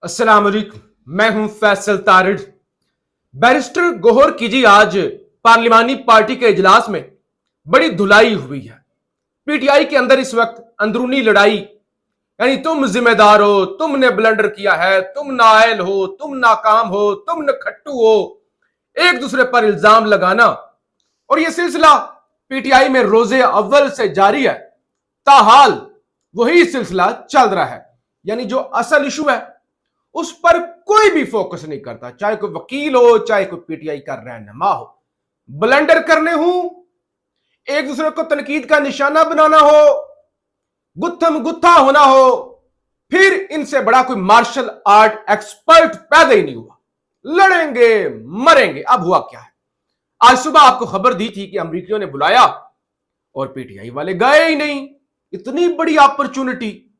अस्सलाम वालेकुम। मैं हूं फैसल तारिड। बैरिस्टर गौहर की जी आज पार्लिमानी पार्टी के इजलास में बड़ी धुलाई हुई है। पीटीआई के अंदर इस वक्त अंदरूनी लड़ाई, यानी तुम जिम्मेदार हो, तुमने ब्लंडर किया है, तुम नाअहल हो, तुम नाकाम हो, तुम नखट्टू हो, एक दूसरे पर इल्जाम लगाना, और यह सिलसिला पीटीआई में रोजे अव्वल से जारी है। ताहाल वही सिलसिला चल रहा है, यानी जो असल इशू है उस पर कोई भी फोकस नहीं करता, चाहे कोई वकील हो, चाहे कोई पीटीआई का रहनुमा हो। ब्लंडर करने हो, एक दूसरे को तनकीद का निशाना बनाना हो, गुत्थम गुत्था होना हो, फिर इनसे बड़ा कोई मार्शल आर्ट एक्सपर्ट पैदा ही नहीं हुआ। लड़ेंगे मरेंगे। अब हुआ क्या है, आज सुबह आपको खबर दी थी कि अमरीकियों ने बुलाया और पीटीआई वाले गए ही नहीं। इतनी बड़ी अपॉर्चुनिटी,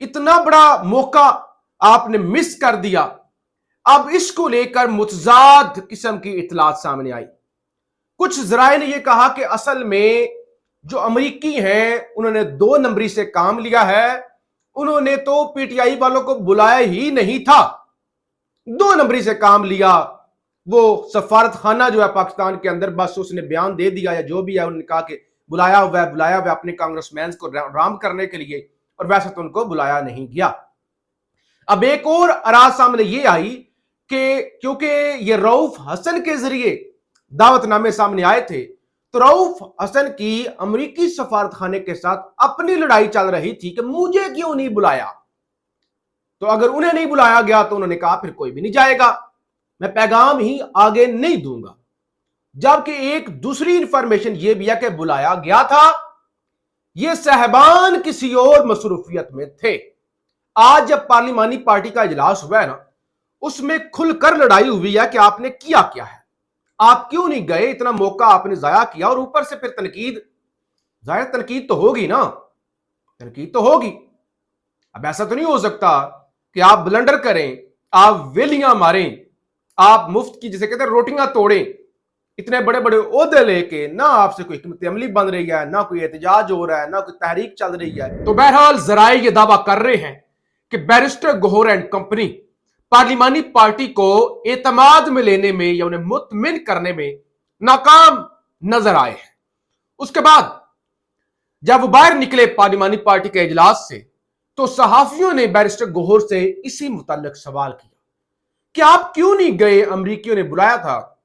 इतना बड़ा मौका आपने मिस कर दिया। अब इसको लेकर मुतजाद किस्म की इतलात सामने आई। कुछ जराए ने यह कहा कि असल में जो अमरीकी हैं उन्होंने 2 नंबरी से काम लिया है, उन्होंने तो पीटीआई वालों को बुलाया ही नहीं था, 2 नंबरी से काम लिया। वो सफारत खाना जो है पाकिस्तान के अंदर, बस उसने बयान दे दिया या जो भी है, उन्होंने कहा कि बुलाया हुआ है अपने कांग्रेसमैन को राम करने के लिए, और वैसे तो उनको बुलाया नहीं गया। अब एक और अराज सामने ये आई कि क्योंकि ये रऊफ हसन के जरिए दावतनामे सामने आए थे, तो रऊफ हसन की अमरीकी सफारत खाने के साथ अपनी लड़ाई चल रही थी कि मुझे क्यों नहीं बुलाया। तो अगर उन्हें नहीं बुलाया गया तो उन्होंने कहा फिर कोई भी नहीं जाएगा, मैं पैगाम ही आगे नहीं दूंगा। जबकि एक दूसरी इंफॉर्मेशन यह भी है कि बुलाया गया था, यह साहबान किसी और मसरूफियत में थे। आज जब पार्लिमानी पार्टी का इजलास हुआ है ना, उसमें खुलकर लड़ाई हुई है कि आपने किया क्या है, आप क्यों नहीं गए, इतना मौका आपने जाया किया। और ऊपर से फिर तनकीद, जाहिर तनकीद तो होगी ना, तनकीद तो होगी। अब ऐसा तो नहीं हो सकता कि आप ब्लंडर करें, आप वेलियां मारें, आप मुफ्त की जिसे कहते हैं रोटियां तोड़ें, इतने बड़े बड़े ओहदे लेके, ना आपसे कोई हिकमत अमली बन रही है, ना कोई एहतजाज हो रहा है, ना कोई तहरीक चल रही है। तो बहरहाल जराए ये दावा कर रहे हैं कि बैरिस्टर गौहर एंड कंपनी पार्लिमानी पार्टी को एतमाद में लेने में या उन्हें मुतमिन करने में नाकाम नजर आए हैं। उसके बाद जब वो बाहर निकले पार्लिमानी पार्टी के इजलास से, तो सहाफियों ने बैरिस्टर गौहर से इसी मुताल्लिक सवाल किया कि आप क्यों नहीं गए, अमरीकियों ने बुलाया था,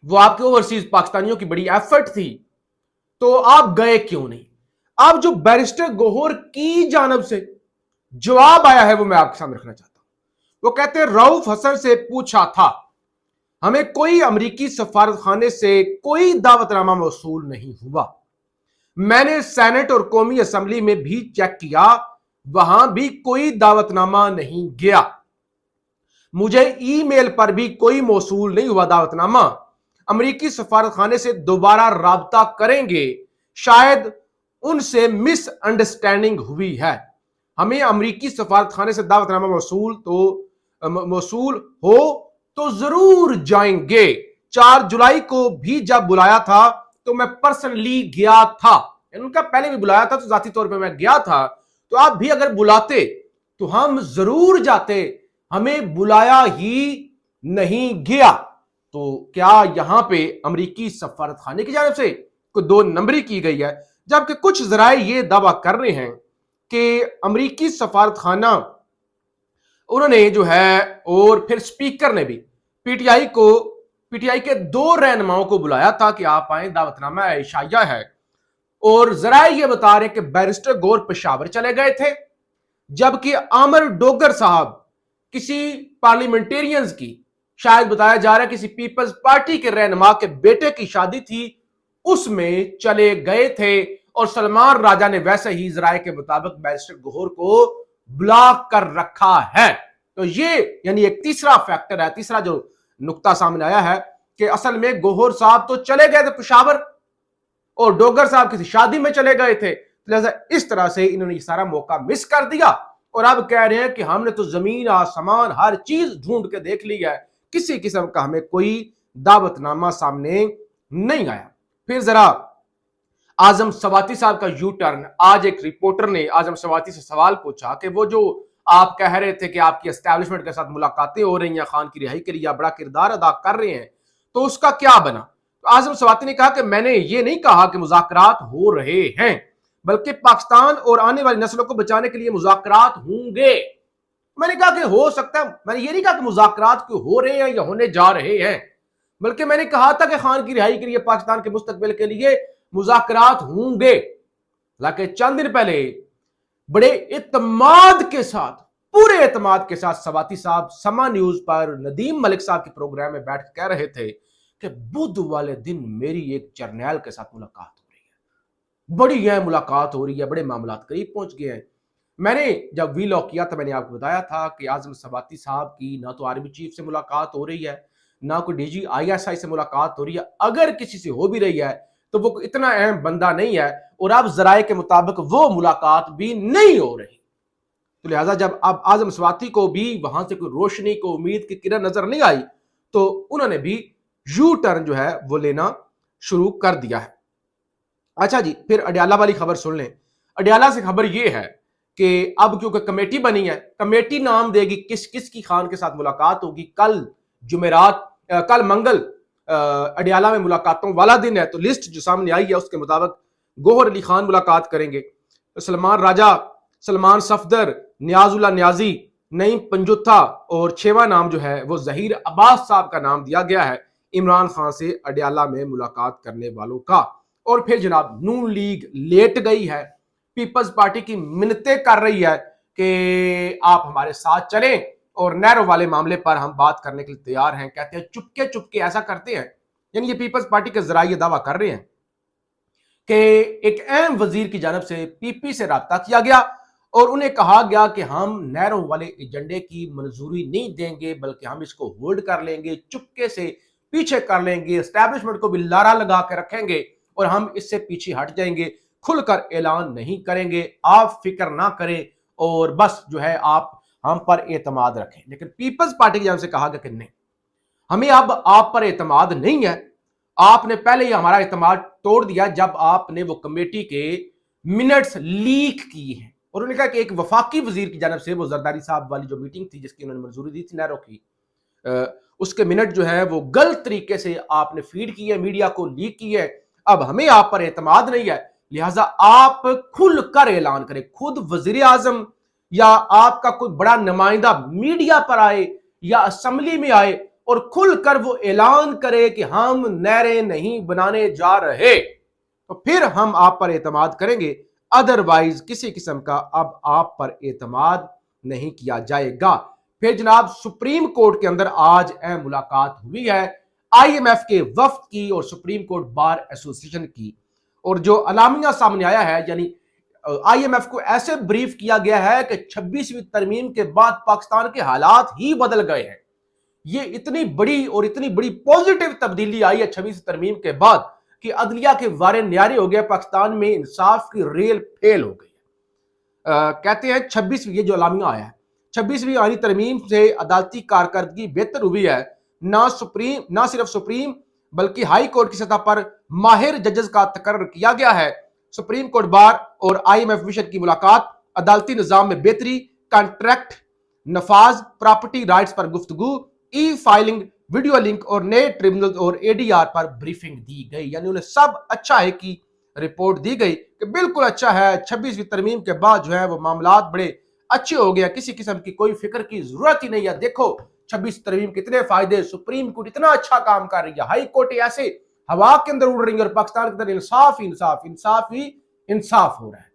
वो आपके ओवरसीज पाकिस्तानियों की बड़ी एफर्ट थी, तो आप गए क्यों नहीं। अब जो बैरिस्टर गौहर की जानब से जवाब आया है वो मैं आपके सामने रखना चाहता हूं। वो कहते हैं रऊफ हसन से पूछा था, हमें कोई अमरीकी सफारत खाने से कोई दावतनामा मौसूल नहीं हुआ, मैंने सेनेट और कौमी असेंबली में भी चेक किया, वहां भी कोई दावतनामा नहीं गया, मुझे ईमेल पर भी कोई मौसूल नहीं हुआ दावतनामा। अमरीकी सफारत खाने से दोबारा राब्ता करेंगे, शायद उनसे मिसअंडरस्टैंडिंग हुई है, हमें अमरीकी सफारत खाने से दावतनामा मौसूल हो तो जरूर जाएंगे। 4 जुलाई को भी जब बुलाया था तो मैं पर्सनली गया था, उनका पहले भी बुलाया था तो जाती तौर पे मैं गया था, तो आप भी अगर बुलाते तो हम जरूर जाते, हमें बुलाया ही नहीं गया। तो क्या यहां पे अमरीकी सफारत खाने की जानब से कोई 2 नंबरी की गई है। जबकि कुछ जराए ये दावा कर रहे हैं कि अमरीकी सफारत खाना उन्होंने जो है, और फिर स्पीकर ने भी पीटीआई के 2 रहनुमाओं को बुलाया था कि आप आए, दावतनामा इशाया है। और जरा ये बता रहे कि बैरिस्टर गौहर पेशावर चले गए थे, जबकि आमिर डोगर साहब किसी पार्लियामेंटेरियंस की, शायद बताया जा रहा है किसी पीपल्स पार्टी के रहनुमा के बेटे की शादी थी, उसमें चले गए थे। और सलमान राजा ने वैसे ही जराए के मुताबिक बैरिस्टर गौहर को ब्लॉक कर रखा है। तो ये यानी एक तीसरा फैक्टर है, तीसरा जो नुक्ता सामने आया है कि असल में गौहर साहब तो चले गए थे पेशावर और डोगर साहब किसी शादी में चले गए थे, लिहाजा इस तरह से इन्होंने ये सारा मौका मिस कर दिया। और अब कह रहे हैं कि हमने तो जमीन आसमान हर चीज ढूंढ के देख ली है, किसी किस्म का हमें कोई दावतनामा सामने नहीं आया। फिर जरा आजम सवाती साहब का यू टर्न। आज एक रिपोर्टर ने आजम सवाती से सवाल पूछा कि वो जो آپ کہہ رہے تھے کہ آپ کی اسٹیبلشمنٹ کے ساتھ ملاقاتیں ہو رہی ہیں، خان کی رہائی کے لیے بڑا کردار ادا کر رہے ہیں، تو اس کا کیا بنا؟ تو اعظم سواتی نے کہا کہ میں نے یہ نہیں کہا کہ مذاکرات ہو رہے ہیں، بلکہ پاکستان اور آنے والی نسلوں کو بچانے کے لیے مذاکرات ہوں گے۔ میں نے کہا کہ ہو سکتا ہے، میں نے یہ نہیں کہا کہ مذاکرات کیوں ہو رہے ہیں یا ہونے جا رہے ہیں، بلکہ میں نے کہا تھا کہ خان کی رہائی کے لیے، پاکستان کے مستقبل کے لیے مذاکرات ہوں گے۔ حالانکہ چند دن پہلے بڑے اعتماد کے ساتھ، پورے اعتماد کے ساتھ سواتی صاحب سما نیوز پر ندیم ملک صاحب کے پروگرام میں بیٹھ کے کہہ رہے تھے کہ بدھ والے دن میری ایک جرنیل کے ساتھ ملاقات ہو رہی ہے، بڑی ہے ملاقات ہو رہی ہے، بڑے معاملات قریب پہنچ گئے ہیں۔ میں نے جب وی لاگ کیا تھا میں نے آپ کو بتایا تھا کہ اعظم سواتی صاحب کی نہ تو آرمی چیف سے ملاقات ہو رہی ہے، نہ کوئی D G I S I سے ملاقات ہو رہی ہے، اگر کسی سے ہو بھی رہی ہے تو وہ اتنا اہم بندہ نہیں ہے، اور اب ذرائع کے مطابق وہ ملاقات بھی نہیں ہو رہی۔ تو لہٰذا جب اب اعظم سواتی کو بھی وہاں سے کوئی روشنی کو امید کی کرن نظر نہیں آئی تو انہوں نے بھی یو ٹرن جو ہے وہ لینا شروع کر دیا ہے۔ اچھا جی، پھر اڈیالہ والی خبر سن لیں۔ اڈیالہ سے خبر یہ ہے کہ اب کیونکہ کمیٹی بنی ہے، کمیٹی نام دے گی کس کس کی خان کے ساتھ ملاقات ہوگی۔ کل منگل اڈیالہ میں ملاقاتوں والا دن ہے، تو لسٹ جو سامنے آئی ہے اس کے مطابق گوہر علی خان ملاقات کریں گے، سلمان راجہ، سلمان صفدر، نیاز اللہ نیازی، نعیم پنجوتھا، اور چھواں نام جو ہے وہ ظہیر عباس صاحب کا نام دیا گیا ہے عمران خان سے اڈیالہ میں ملاقات کرنے والوں کا۔ اور پھر جناب نون لیگ لیٹ گئی ہے، پیپلز پارٹی کی منتیں کر رہی ہے کہ آپ ہمارے ساتھ چلیں اور نیرو والے معاملے پر ہم بات کرنے کے لیے تیار ہیں۔ کہتے ہیں چپکے چپکے ایسا کرتے ہیں، یعنی یہ پیپلز پارٹی کے ذرائع دعویٰ کر رہے ہیں کہ ایک اہم وزیر کی جانب سے پی پی سے رابطہ کیا گیا اور انہیں کہا گیا کہ ہم نیرو والے ایجنڈے کی منظوری نہیں دیں گے، بلکہ ہم اس کو ہولڈ کر لیں گے، چپکے سے پیچھے کر لیں گے، اسٹیبلشمنٹ کو بھی لارا لگا کے رکھیں گے اور ہم اس سے پیچھے ہٹ جائیں گے، کھل کر اعلان نہیں کریں گے، آپ فکر نہ کریں اور بس جو ہے آپ ہم پر اعتماد رکھیں۔ لیکن پیپلز پارٹی کی جانب سے کہا گیا کہ نہیں، ہمیں اب آپ پر اعتماد نہیں ہے، آپ نے پہلے ہی ہمارا اعتماد توڑ دیا جب آپ نے وہ کمیٹی کے منٹس لیک کی ہیں۔ اور انہوں نے کہا کہ ایک وفاقی وزیر کی جانب سے وہ زرداری صاحب والی جو میٹنگ تھی جس کی انہوں نے منظوری دی تھی نیرو کی، اس کے منٹ جو ہے وہ غلط طریقے سے آپ نے فیڈ کی ہے، میڈیا کو لیک کی ہے، اب ہمیں آپ پر اعتماد نہیں ہے، لہٰذا آپ کھل کر اعلان کریں، خود وزیر اعظم یا آپ کا کوئی بڑا نمائندہ میڈیا پر آئے یا اسمبلی میں آئے اور کھل کر وہ اعلان کرے کہ ہم نہریں نہیں بنانے جا رہے، تو پھر ہم آپ پر اعتماد کریں گے، ادروائز کسی قسم کا اب آپ پر اعتماد نہیں کیا جائے گا۔ پھر جناب سپریم کورٹ کے اندر آج اہم ملاقات ہوئی ہے آئی ایم ایف کے وفد کی اور سپریم کورٹ بار ایسوسی ایشن کی، اور جو اعلامیہ سامنے آیا ہے، یعنی آئی ایم ایف کو ایسے بریف کیا گیا ہے کہ 26ویں ترمیم کے بعد پاکستان کے حالات ہی بدل گئے ہیں۔ یہ اتنی بڑی پوزیٹیو تبدیلی آئی ہے 26ویں ترمیم کے بعد کہ عدلیہ کے وارے نیارے ہو گئے، پاکستان میں انصاف کی ریل پھیل ہو گئی۔ کہتے ہیں 26ویں یہ جو اعلامیہ آیا ہے، 26ویں آئینی ترمیم سے عدالتی کارکردگی بہتر ہوئی ہے، نہ صرف سپریم بلکہ ہائی کورٹ کی سطح پر ماہر ججز کا تقرر کیا گیا ہے۔ سپریم کورٹ بار اور آئی ایم ایف مشن کی ملاقات، عدالتی نظام میں بہتری، کانٹریکٹ نفاذ، پراپرٹی رائٹس پر گفتگو، ای فائلنگ، ویڈیو لنک اور نئے ٹریبونل اور اے ڈی آر پر بریفنگ دی گئی، یعنی انہیں سب اچھا ہے کی رپورٹ دی گئی کہ بالکل اچھا ہے، 26ویں ترمیم کے بعد جو ہے وہ معاملات بڑے اچھے ہو گئے، کسی قسم کی کوئی فکر کی ضرورت ہی نہیں ہے۔ دیکھو 26 ترمیم کتنے فائدے، سپریم کورٹ اتنا اچھا کام کر رہی ہے، ہائی کورٹ ایسے ہوا کے اندر اڑ رہی ہے اور پاکستان کے اندر انصاف ہی انصاف ہو رہا ہے۔